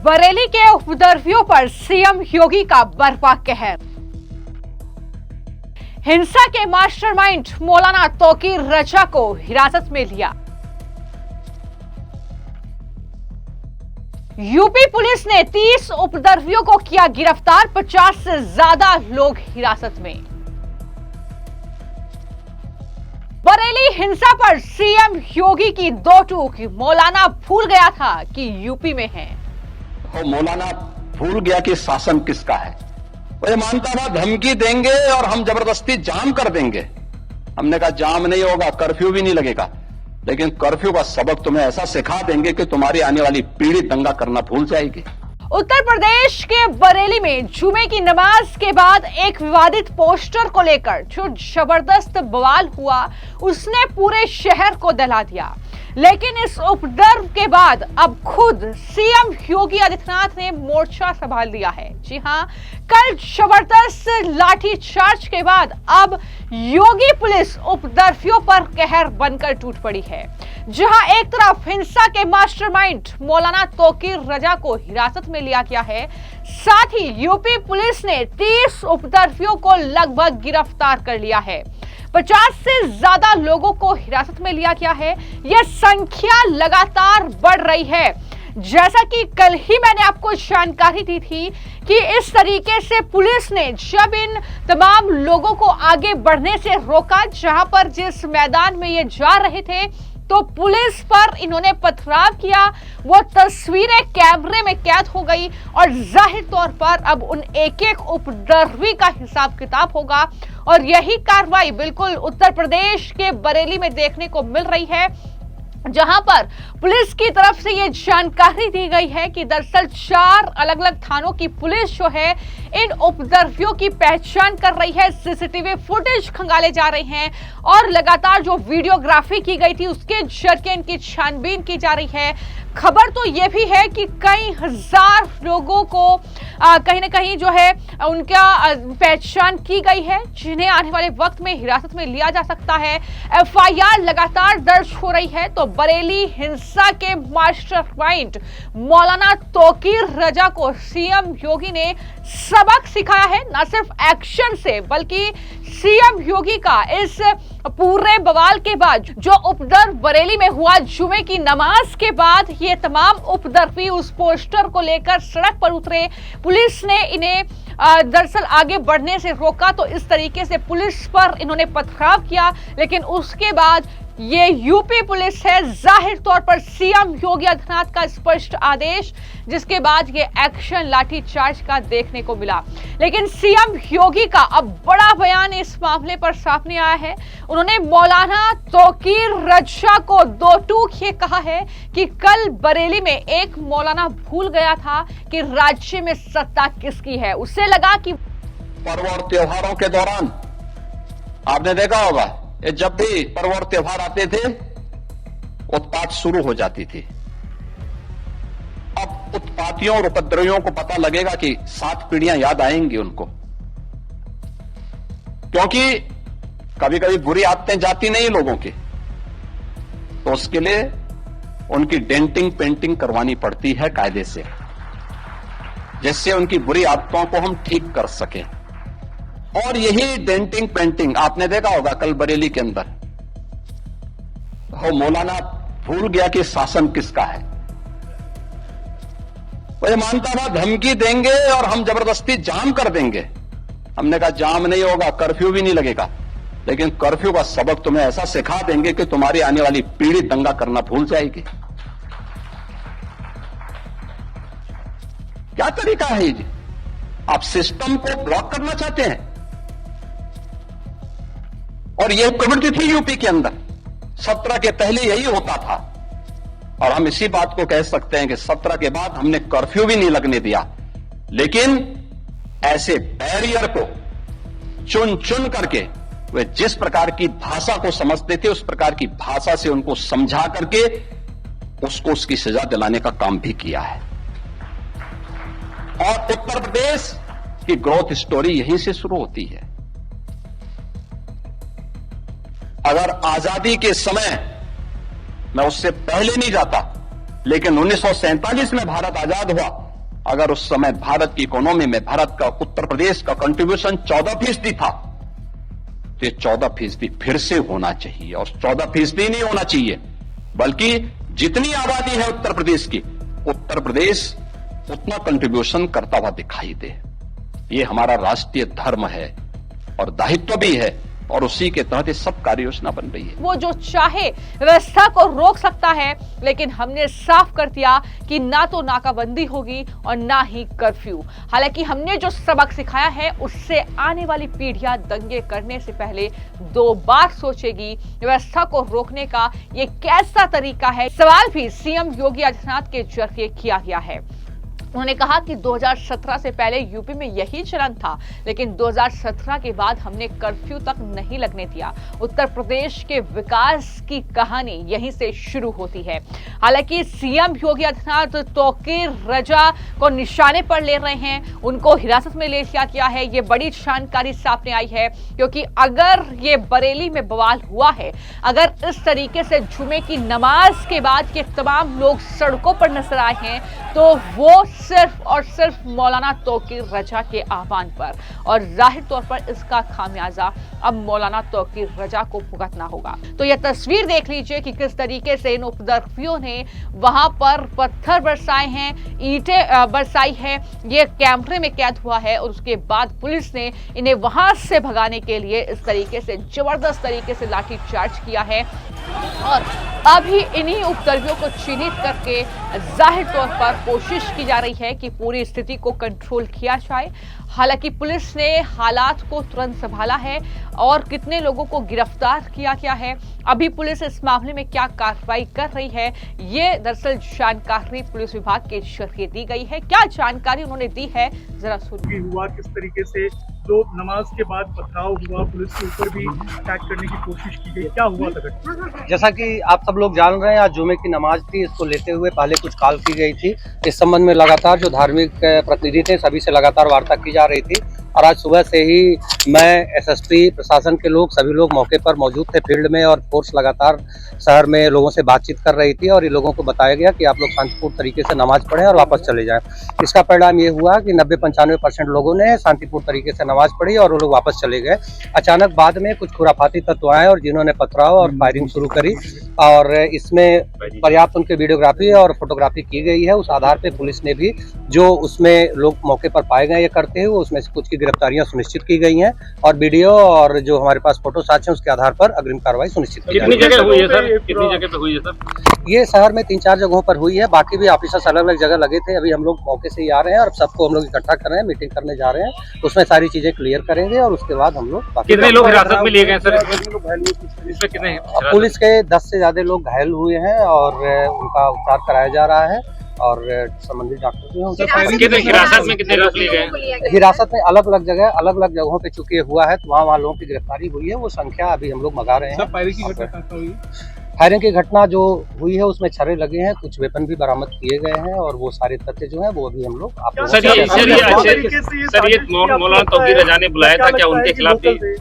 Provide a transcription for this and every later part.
बरेली के उपद्रवियों पर सीएम योगी का बर्पा कहर। हिंसा के मास्टरमाइंड मौलाना तौकीर रजा को हिरासत में लिया। यूपी पुलिस ने 30 उपद्रवियों को किया गिरफ्तार, 50 से ज्यादा लोग हिरासत में। बरेली हिंसा पर सीएम योगी की दो टूक, मौलाना भूल गया था कि यूपी में है। मौलाना भूल गया कि शासन किसका है। वो ये मानता था धमकी देंगे और हम जबरदस्ती जाम कर देंगे। हमने कहा जाम नहीं होगा, कर्फ्यू भी नहीं लगेगा, लेकिन कर्फ्यू का सबक तुम्हें ऐसा सिखा देंगे कि तुम्हारी आने वाली पीढ़ी दंगा करना भूल जाएगी। उत्तर प्रदेश के बरेली में जुमे की नमाज के बाद एक विवादित पोस्टर को लेकर जो जबरदस्त बवाल हुआ, उसने पूरे शहर को दहला दिया। लेकिन इस उपद्रव के बाद अब खुद सीएम योगी आदित्यनाथ ने मोर्चा संभाल लिया है। जी हां, कल जबरदस्त लाठीचार्ज के बाद अब योगी पुलिस उपद्रवियों पर कहर बनकर टूट पड़ी है। जहां एक तरफ हिंसा के मास्टरमाइंड मौलाना तौकीर रजा को हिरासत में लिया गया है, साथ ही यूपी पुलिस ने 30 उपद्रवियों को लगभग गिरफ्तार कर लिया है। 50 से ज्यादा लोगों को हिरासत में लिया गया है। यह संख्या लगातार बढ़ रही है। जैसा कि कल ही मैंने आपको जानकारी दी थी कि इस तरीके से पुलिस ने जब इन तमाम लोगों को आगे बढ़ने से रोका, जहां पर जिस मैदान में ये जा रहे थे, तो पुलिस पर इन्होंने पथराव किया। वो तस्वीरें कैमरे में कैद हो गई और जाहिर तौर पर अब उन एक एक उपद्रवी का हिसाब किताब होगा। और यही कार्रवाई बिल्कुल उत्तर प्रदेश के बरेली में देखने को मिल रही है, जहां पर पुलिस की तरफ से यह जानकारी दी गई है कि दरअसल 4 अलग अलग थानों की पुलिस जो है इन उपद्रवियों की पहचान कर रही है। सीसीटीवी फुटेज खंगाले जा रहे हैं और लगातार जो वीडियोग्राफी की गई थी उसके जरिए इनकी छानबीन की जा रही है। खबर तो यह भी है कि कई हजार लोगों को कहीं ना कहीं जो है उनका पहचान की गई है, जिन्हें आने वाले वक्त में हिरासत में लिया जा सकता है। एफआईआर लगातार दर्ज हो रही है। तो बरेली हिंसा के मास्टरमाइंड मौलाना तौकीर रजा को सीएम योगी ने सबक सिखाया है। न सिर्फ एक्शन से, बल्कि सीएम योगी का इस पूरे बवाल के बाद जो उपद्रव बरेली में हुआ, जुमे की नमाज के बाद ये तमाम उपद्रवी उस पोस्टर को लेकर सड़क पर उतरे। पुलिस ने इन्हें दरअसल आगे बढ़ने से रोका, तो इस तरीके से पुलिस पर इन्होंने पथराव किया। लेकिन उसके बाद ये यूपी पुलिस है, जाहिर तौर पर सीएम योगी आदित्यनाथ का स्पष्ट आदेश, जिसके बाद ये एक्शन लाठीचार्ज का देखने को मिला। लेकिन सीएम योगी का अब बड़ा बयान इस मामले पर सामने आया है। उन्होंने मौलाना तौकीर रजा को दो टूक ये कहा है कि कल बरेली में एक मौलाना भूल गया था कि राज्य में सत्ता किसकी है। उससे लगा कि पर्व और त्योहारों के दौरान आपने देखा होगा, जब भी पर्व और त्योहार आते थे उत्पात शुरू हो जाती थी। अब उत्पातियों और उपद्रवियों को पता लगेगा कि 7 पीढ़ियां याद आएंगी उनको, क्योंकि कभी कभी बुरी आदतें जाती नहीं लोगों की, तो उसके लिए उनकी डेंटिंग पेंटिंग करवानी पड़ती है कायदे से, जिससे उनकी बुरी आदतों को हम ठीक कर सकें। और यही डेंटिंग पेंटिंग आपने देखा होगा कल बरेली के अंदर, वो मौलाना भूल गया कि शासन किसका है। वो ये मानता था धमकी देंगे और हम जबरदस्ती जाम कर देंगे। हमने कहा जाम नहीं होगा, कर्फ्यू भी नहीं लगेगा, लेकिन कर्फ्यू का सबक तुम्हें ऐसा सिखा देंगे कि तुम्हारी आने वाली पीढ़ी दंगा करना भूल जाएगी। क्या तरीका है जी? आप सिस्टम को ब्लॉक करना चाहते हैं। और यह प्रवृत्ति थी यूपी के अंदर, 17 के पहले यही होता था। और हम इसी बात को कह सकते हैं कि 17 के बाद हमने कर्फ्यू भी नहीं लगने दिया, लेकिन ऐसे बैरियर को चुन चुन करके वे जिस प्रकार की भाषा को समझते थे, उस प्रकार की भाषा से उनको समझा करके उसको उसकी सजा दिलाने का काम भी किया है। और उत्तर प्रदेश की ग्रोथ स्टोरी यहीं से शुरू होती है। अगर आजादी के समय, मैं उससे पहले नहीं जाता, लेकिन 1947 में भारत आजाद हुआ अगर उस समय भारत की इकोनॉमी में भारत का उत्तर प्रदेश का कंट्रीब्यूशन 14% था, तो 14% फिर से होना चाहिए। और 14% नहीं होना चाहिए, बल्कि जितनी आबादी है उत्तर प्रदेश की, उत्तर प्रदेश उतना कंट्रीब्यूशन करता हुआ दिखाई दे। ये हमारा राष्ट्रीय धर्म है और दायित्व भी है, और उसी के तहत सब कार्य योजना बन रही है। वो जो चाहे व्यवस्था को रोक सकता है, लेकिन हमने साफ कर दिया कि ना तो नाकाबंदी होगी और ना ही कर्फ्यू। हालांकि हमने जो सबक सिखाया है, उससे आने वाली पीढ़ियां दंगे करने से पहले 2 बार सोचेगी। व्यवस्था को रोकने का ये कैसा तरीका है, सवाल भी सीएम योगी आदित्यनाथ के जरिए किया गया है। उन्होंने कहा कि 2017 से पहले यूपी में यही चलन था, लेकिन 2017 के बाद हमने कर्फ्यू तक नहीं लगने दिया। उत्तर प्रदेश के विकास की कहानी यहीं से शुरू होती है। हालांकि सीएम योगी आदित्यनाथ तौकीर रजा को निशाने पर ले रहे हैं, उनको हिरासत में ले लिया गया है। ये बड़ी जानकारी सामने आई है, क्योंकि अगर ये बरेली में बवाल हुआ है, अगर इस तरीके से जुमे की नमाज के बाद ये तमाम लोग सड़कों पर नजर आए हैं, तो वो सिर्फ और सिर्फ मौलाना तौकीर रजा के आह्वान पर, और जाहिर तौर पर इसका खामियाजा अब मौलाना तौकीर रजा को भुगतना होगा। तो यह तस्वीर देख लीजिए कि किस तरीके से इन उपद्रवियों ने वहां पर पत्थर बरसाए हैं, ईंटें बरसाई है। ये कैमरे में कैद हुआ है, और उसके बाद पुलिस ने इन्हें वहां से भगाने के लिए इस तरीके से जबरदस्त तरीके से लाठीचार्ज किया है, और अभी इन्हीं उपद्रवियों को चिन्हित करके जाहिर तौर पर कोशिश की जा रही है कि पूरी स्थिति को कंट्रोल किया जाए। हालांकि पुलिस ने हालात को तुरंत संभाला है, और कितने लोगों को गिरफ्तार किया गया है, अभी पुलिस इस मामले में क्या कार्रवाई कर रही है, ये दरअसल जानकारी पुलिस विभाग के जरिए दी गई है। क्या जानकारी उन्होंने दी है, जरा सुनिए। हुआ किस तरीके से जो नमाज के बाद पथराव हुआ, पुलिस के ऊपर भी अटैक करने की कोशिश की गई, क्या हुआ था? जैसा कि आप सब लोग जान रहे हैं, आज जुमे की नमाज थी। इसको लेते हुए पहले कुछ कॉल की गई थी। इस संबंध में लगातार जो धार्मिक प्रतिनिधि थे, सभी से लगातार वार्ता की जा रही थी, और आज सुबह से ही मैं, एसएसपी, प्रशासन के लोग, सभी लोग मौके पर मौजूद थे फील्ड में, और फोर्स लगातार शहर में लोगों से बातचीत कर रही थी, और ये लोगों को बताया गया कि आप लोग शांतिपूर्ण तरीके से नमाज पढ़ें और वापस चले जाएं। इसका परिणाम ये हुआ कि 90-95% लोगों ने शांतिपूर्ण तरीके से नमाज पढ़ी और वो लोग वापस चले गए। अचानक बाद में कुछ खुराफाती तत्व आए और जिन्होंने पथराव और फायरिंग शुरू करी, और इसमें पर्याप्त उनके वीडियोग्राफी और फोटोग्राफी की गई है। उस आधार पर पुलिस ने भी जो उसमें लोग मौके पर पाए गए ये करते हुए, उसमें से कुछ की गिरफ्तारियां सुनिश्चित की गई हैं, और वीडियो और जो हमारे पास फोटो साक्ष्य उसके आधार पर अग्रिम कार्रवाई सुनिश्चित की कितनी जगह हुई है सर? कितनी जगह पे हुई है सर? ये शहर में 3-4 जगहों पर हुई है, बाकी भी ऑफिसर्स अलग अलग जगह लगे थे। अभी हम लोग मौके से ही आ रहे हैं, और सबको हम लोग इकट्ठा कर रहे हैं, मीटिंग करने जा रहे हैं, उसमें सारी चीजें क्लियर करेंगे, और उसके बाद हम लोग कितने लोग हिरासत में लिए गए सर? इसमें कितने? पुलिस के 10 से ज्यादा लोग घायल हुए हैं, और उनका उपचार कराया जा रहा है, और संबंधित डॉक्टर भी हैं। हिरासत में कितने लोग लिए गए? हिरासत में अलग अलग जगहों पे चूंकि हुआ है, तो वहाँ लोगों की गिरफ्तारी हुई है। वो संख्या अभी हम लोग मंगा रहे हैं। फायरिंग की घटना जो हुई है उसमें छर्रे लगे हैं, कुछ वेपन भी बरामद किए गए हैं, और वो सारे तथ्य जो है वो अभी हम लोग आप सर ये मौलाना तौकीर रजा ने बुलाया था, क्या उनके खिलाफ भी?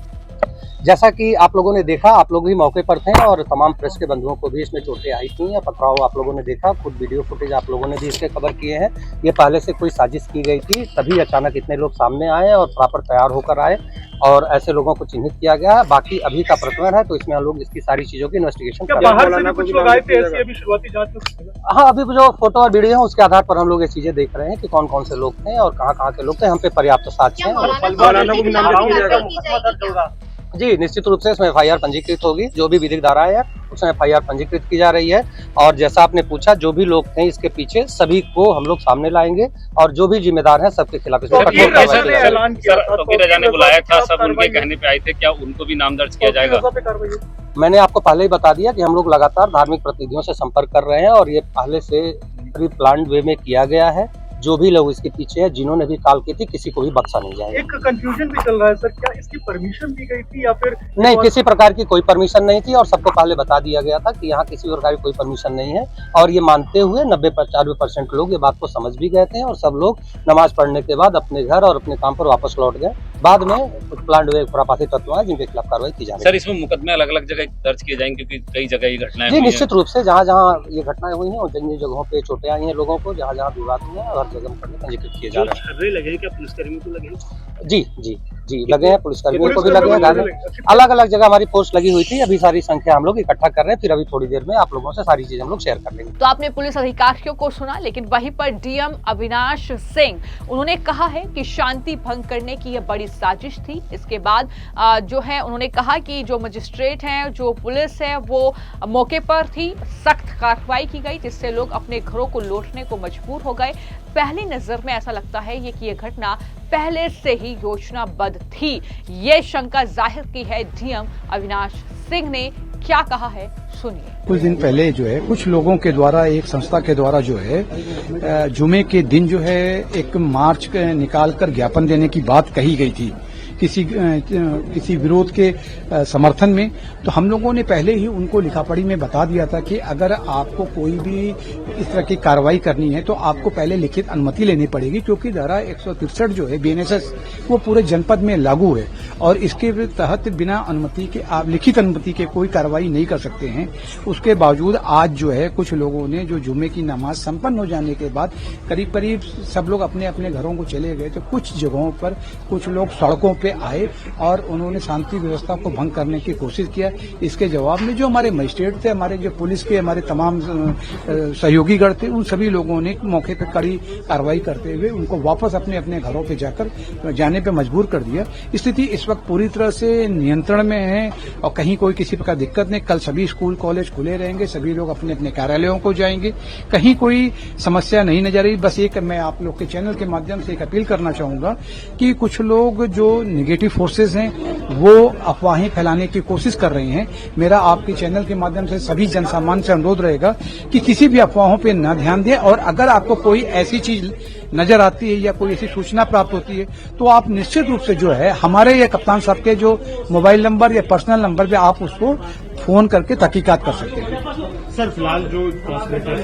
जैसा कि आप लोगों ने देखा, आप लोग भी मौके पर थे, और तमाम प्रेस के बंधुओं को भी इसमें चोटें आई थी या पथराव आप लोगों ने देखा, खुद वीडियो फुटेज आप लोगों ने भी इसके कवर किए हैं। ये पहले से कोई साजिश की गई थी, तभी अचानक इतने लोग सामने आए और प्रॉपर तैयार होकर आए, और ऐसे लोगों को चिन्हित किया गया है। बाकी अभी का प्रकरण है, तो इसमें हम लोग इसकी सारी चीजों की इन्वेस्टिगेशन कर रहे हैं। हाँ, अभी जो फोटो और वीडियो है उसके आधार पर हम लोग ये चीजें देख रहे हैं कि कौन कौन से लोग थे और कहाँ के लोग थे। हम पे पर्याप्त साक्ष्य हैं। जी, निश्चित रूप से इसमें FIR पंजीकृत होगी। जो भी विधिक धाराएं है उसमें FIR पंजीकृत की जा रही है, और जैसा आपने पूछा, जो भी लोग थे इसके पीछे, सभी को हम लोग सामने लाएंगे, और जो भी जिम्मेदार हैं सबके खिलाफ इसमें कठोर कार्रवाई की जाएगी। तौकीर रजा ने बुलाया था, सब उनके कहने पे आए थे, क्या उनको भी नाम दर्ज किया जाएगा? मैंने आपको पहले ही बता दिया कि हम लोग लगातार धार्मिक प्रतिनिधियों से संपर्क कर रहे हैं, और ये पहले से प्री प्लान्ड वे में किया गया है। जो भी लोग इसके पीछे है, जिन्होंने भी कॉल की थी, किसी को भी बख्शा नहीं जाएगा। एक कंफ्यूजन भी चल रहा है सर, क्या इसकी परमिशन दी गई थी या फिर नहीं? किसी प्रकार की कोई परमिशन नहीं थी, और सबको पहले बता दिया गया था कि यहाँ किसी प्रकार की कोई परमिशन नहीं है, और ये मानते हुए 90-95% लोग ये बात को समझ भी गए थे, और सब लोग नमाज पढ़ने के बाद अपने घर और अपने काम पर वापस लौट गए। बाद में कुछ प्लान हुए खुरापाती तत्व हैं जिनके खिलाफ कार्रवाई की जा रही है। सर इसमें मुकदमे अलग अलग जगह दर्ज किए जाएंगे क्योंकि कई जगह ये घटनाएं जी हुई हैं। निश्चित रूप से जहाँ जहाँ ये घटनाएं हुई हैं और जिन जिन जगहों पे चोटें आई हैं लोगों को, जहाँ जहाँ विवाद हुए हैं, हर जगह मुकदमे पंजीकृत किए जा रहे छर्रे लगे क्या पुलिसकर्मियों को लगे हैं। जी लगे हैं, पुलिसकर्मियों को भी लगे हैं, अलग अलग जगह हमारी फोर्स लगी हुई थी। अभी सारी संख्या हम लोग इकट्ठा कर रहे हैं, फिर अभी थोड़ी देर में आप लोगों से सारी चीजें हम लोग शेयर कर लेंगे। तो आपने पुलिस अधिकारियों को सुना, लेकिन वहीं पर डीएम अविनाश सिंह उन्होंने कहा है कि शांति भंग करने की यह बड़ी साजिश थी। इसके बाद जो है उन्होंने कहा कि जो मजिस्ट्रेट हैं, जो पुलिस है, वो मौके पर थी, सख्त कार्रवाई की गई जिससे लोग अपने घरों को लौटने को मजबूर हो गए। पहली नजर में ऐसा लगता है कि ये घटना पहले से ही योजनाबद्ध थी। ये शंका जाहिर की है डीएम अविनाश सिंह ने। क्या कहा है सुनिए। कुछ दिन पहले जो है कुछ लोगों के द्वारा, एक संस्था के द्वारा जो है जुमे के दिन जो है एक मार्च निकालकर ज्ञापन देने की बात कही गई थी किसी विरोध के समर्थन में। तो हम लोगों ने पहले ही उनको लिखापढ़ी में बता दिया था कि अगर आपको कोई भी इस तरह की कार्रवाई करनी है तो आपको पहले लिखित अनुमति लेनी पड़ेगी, क्योंकि धारा 163 जो है बीएनएसएस वो पूरे जनपद में लागू है और इसके तहत बिना अनुमति के आप लिखित अनुमति के कोई कार्रवाई नहीं कर सकते हैं। उसके बावजूद आज जो है कुछ लोगों ने जो जुमे की नमाज संपन्न हो जाने के बाद करीब करीब सब लोग अपने अपने घरों को चले गए, तो कुछ जगहों पर कुछ लोग सड़कों पे आए और उन्होंने शांति व्यवस्था को भंग करने की कोशिश किया। इसके जवाब में जो हमारे मजिस्ट्रेट थे, हमारे जो पुलिस के हमारे तमाम सहयोगी गण थे, उन सभी लोगों ने मौके पर कड़ी कार्रवाई करते हुए उनको वापस अपने अपने घरों पे जाकर जाने पे मजबूर कर दिया। स्थिति इस वक्त पूरी तरह से नियंत्रण में है और कहीं कोई किसी प्रकार दिक्कत नहीं। कल सभी स्कूल कॉलेज खुले रहेंगे, सभी लोग अपने अपने कार्यालयों को जाएंगे, कहीं कोई समस्या नहीं नजर आई। बस एक मैं आप लोग के चैनल के माध्यम से एक अपील करना चाहूंगा कि कुछ लोग जो नेगेटिव फोर्सेस हैं वो अफवाहें फैलाने की कोशिश कर रहे हैं। मेरा आपके चैनल के माध्यम से सभी जनसामान्य से अनुरोध रहेगा कि किसी भी अफवाहों पर न ध्यान दें और अगर आपको कोई ऐसी चीज नजर आती है या कोई ऐसी सूचना प्राप्त होती है तो आप निश्चित रूप से जो है हमारे या कप्तान साहब के जो मोबाइल नंबर या पर्सनल नंबर पे आप उसको फोन करके तहकीकात कर सकते हैं। सर फिलहाल जो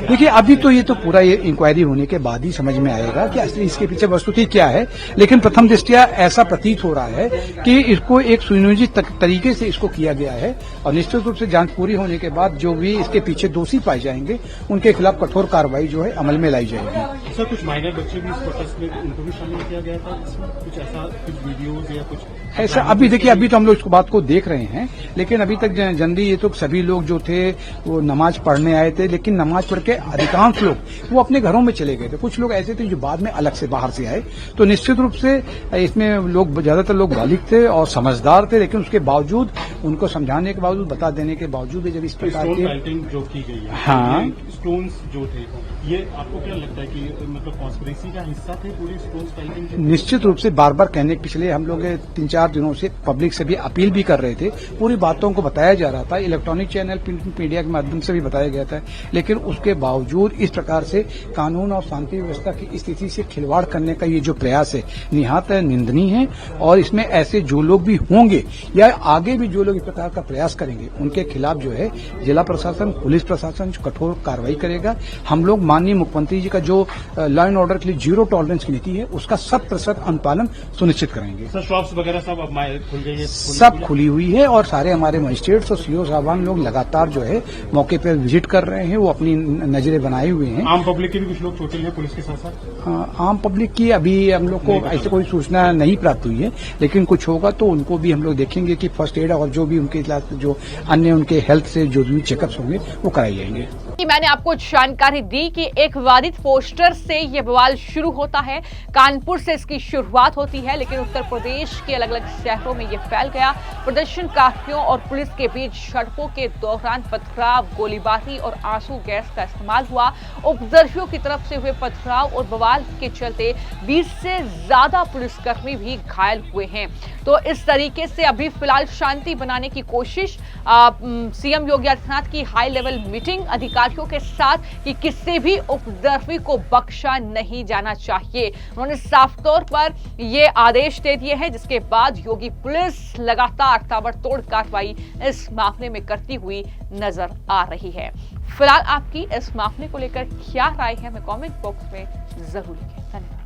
देखिए अभी तो ये तो पूरा ये इंक्वायरी होने के बाद ही समझ में आएगा कि असली इसके पीछे वस्तुतः क्या है, लेकिन प्रथम दृष्टया ऐसा प्रतीत हो रहा है कि इसको एक सुनियोजित तरीके से इसको किया गया है और निश्चित रूप से जांच पूरी होने के बाद जो भी इसके पीछे दोषी पाए जाएंगे उनके खिलाफ कठोर कार्रवाई जो है अमल में लाई जाएगी। सर कुछ माइनर बच्चे भी इस प्रोटेस्ट में उनको भी शामिल किया गया था, कुछ ऐसा कुछ वीडियोज या कुछ ऐसा अभी देखिए अभी तो हम लोग इस बात को देख रहे हैं, लेकिन अभी तक जनरली ये तो सभी लोग जो थे वो नमाज पढ़ने आए थे, लेकिन नमाज पढ़ के अधिकांश लोग वो अपने घरों में चले गए थे। कुछ लोग ऐसे थे जो बाद में अलग से बाहर से आए। तो निश्चित रूप से इसमें लोग ज्यादातर लोग बालिग थे और समझदार थे, लेकिन उसके बावजूद उनको समझाने के बावजूद बता देने के बावजूद जब इस प्रकार के जो की गई है, हाँ स्टोन्स जो थे, ये आपको क्या लगता है कि मतलब कॉन्स्पिरेसी का हिस्सा थे पूरे स्टोन्स पेल्टिंग? निश्चित रूप से बार बार कहने के पिछले हम लोग 3-4 दिनों से पब्लिक से भी अपील भी कर रहे थे, पूरी बातों को बताया जा रहा था, इलेक्ट्रॉनिक चैनल प्रिंट मीडिया के माध्यम से भी बताया गया था, लेकिन उसके बावजूद इस प्रकार से कानून और शांति व्यवस्था की स्थिति से खिलवाड़ करने का ये जो प्रयास है निहायत निंदनीय है। और इसमें ऐसे जो लोग भी होंगे या आगे भी जो लोग इस प्रकार का प्रयास करेंगे उनके खिलाफ जो है जिला प्रशासन, पुलिस प्रशासन कठोर कार्रवाई करेगा। हम लोग माननीय मुख्यमंत्री जी का जो लॉ एंड ऑर्डर के लिए 0 टॉलरेंस की नीति है उसका 100% अनुपालन सुनिश्चित करेंगे। सर शॉप्स वगैरह सब अब खुल गई है? सब खुली हुई है और सारे हमारे मजिस्ट्रेट्स और सीओ साहबान लोग लगातार जो है मौके पर विजिट कर रहे हैं, वो अपनी नजरें बनाए हुए हैं। आम पब्लिक के भी कुछ लोग चोटिल हैं पुलिस के साथ साथ? आम पब्लिक की अभी हम लोग को ऐसे कोई सूचना नहीं प्राप्त हुई है, लेकिन कुछ होगा तो उनको भी हम लोग देखेंगे कि फर्स्ट एड और जो भी उनके जो अन्य उनके हेल्थ से जो भी चेकअप्स होंगे वो कराए जाएंगे। मैंने आपको जानकारी दी कि एक विवादित पोस्टर से यह बवाल शुरू होता है। कानपुर से इसकी शुरुआत होती है, लेकिन उत्तर प्रदेश के अलग अलग शहरों में यह फैल गया। प्रदर्शनकारियों और पुलिस के बीच झड़पों के दौरान पथराव, गोलीबारी और आंसू गैस का इस्तेमाल हुआ। उपद्रवियों की तरफ से हुए पथराव और बवाल के चलते 20 से ज्यादा पुलिसकर्मी भी घायल हुए हैं। तो इस तरीके से अभी फिलहाल शांति बनाने की कोशिश सीएम योगी आदित्यनाथ की हाई लेवल मीटिंग अधिकारियों के साथ कि किसी भी उपद्रवी को बख्शा नहीं जाना चाहिए। उन्होंने साफ तौर पर ये आदेश दे दिए हैं, जिसके बाद योगी पुलिस लगातार ताबड़तोड़ कार्रवाई इस मामले में करती हुई नजर आ रही है। फिलहाल आपकी इस मामले को लेकर क्या राय है, हमें कमेंट बॉक्स में जरूर लिखें। धन्यवाद।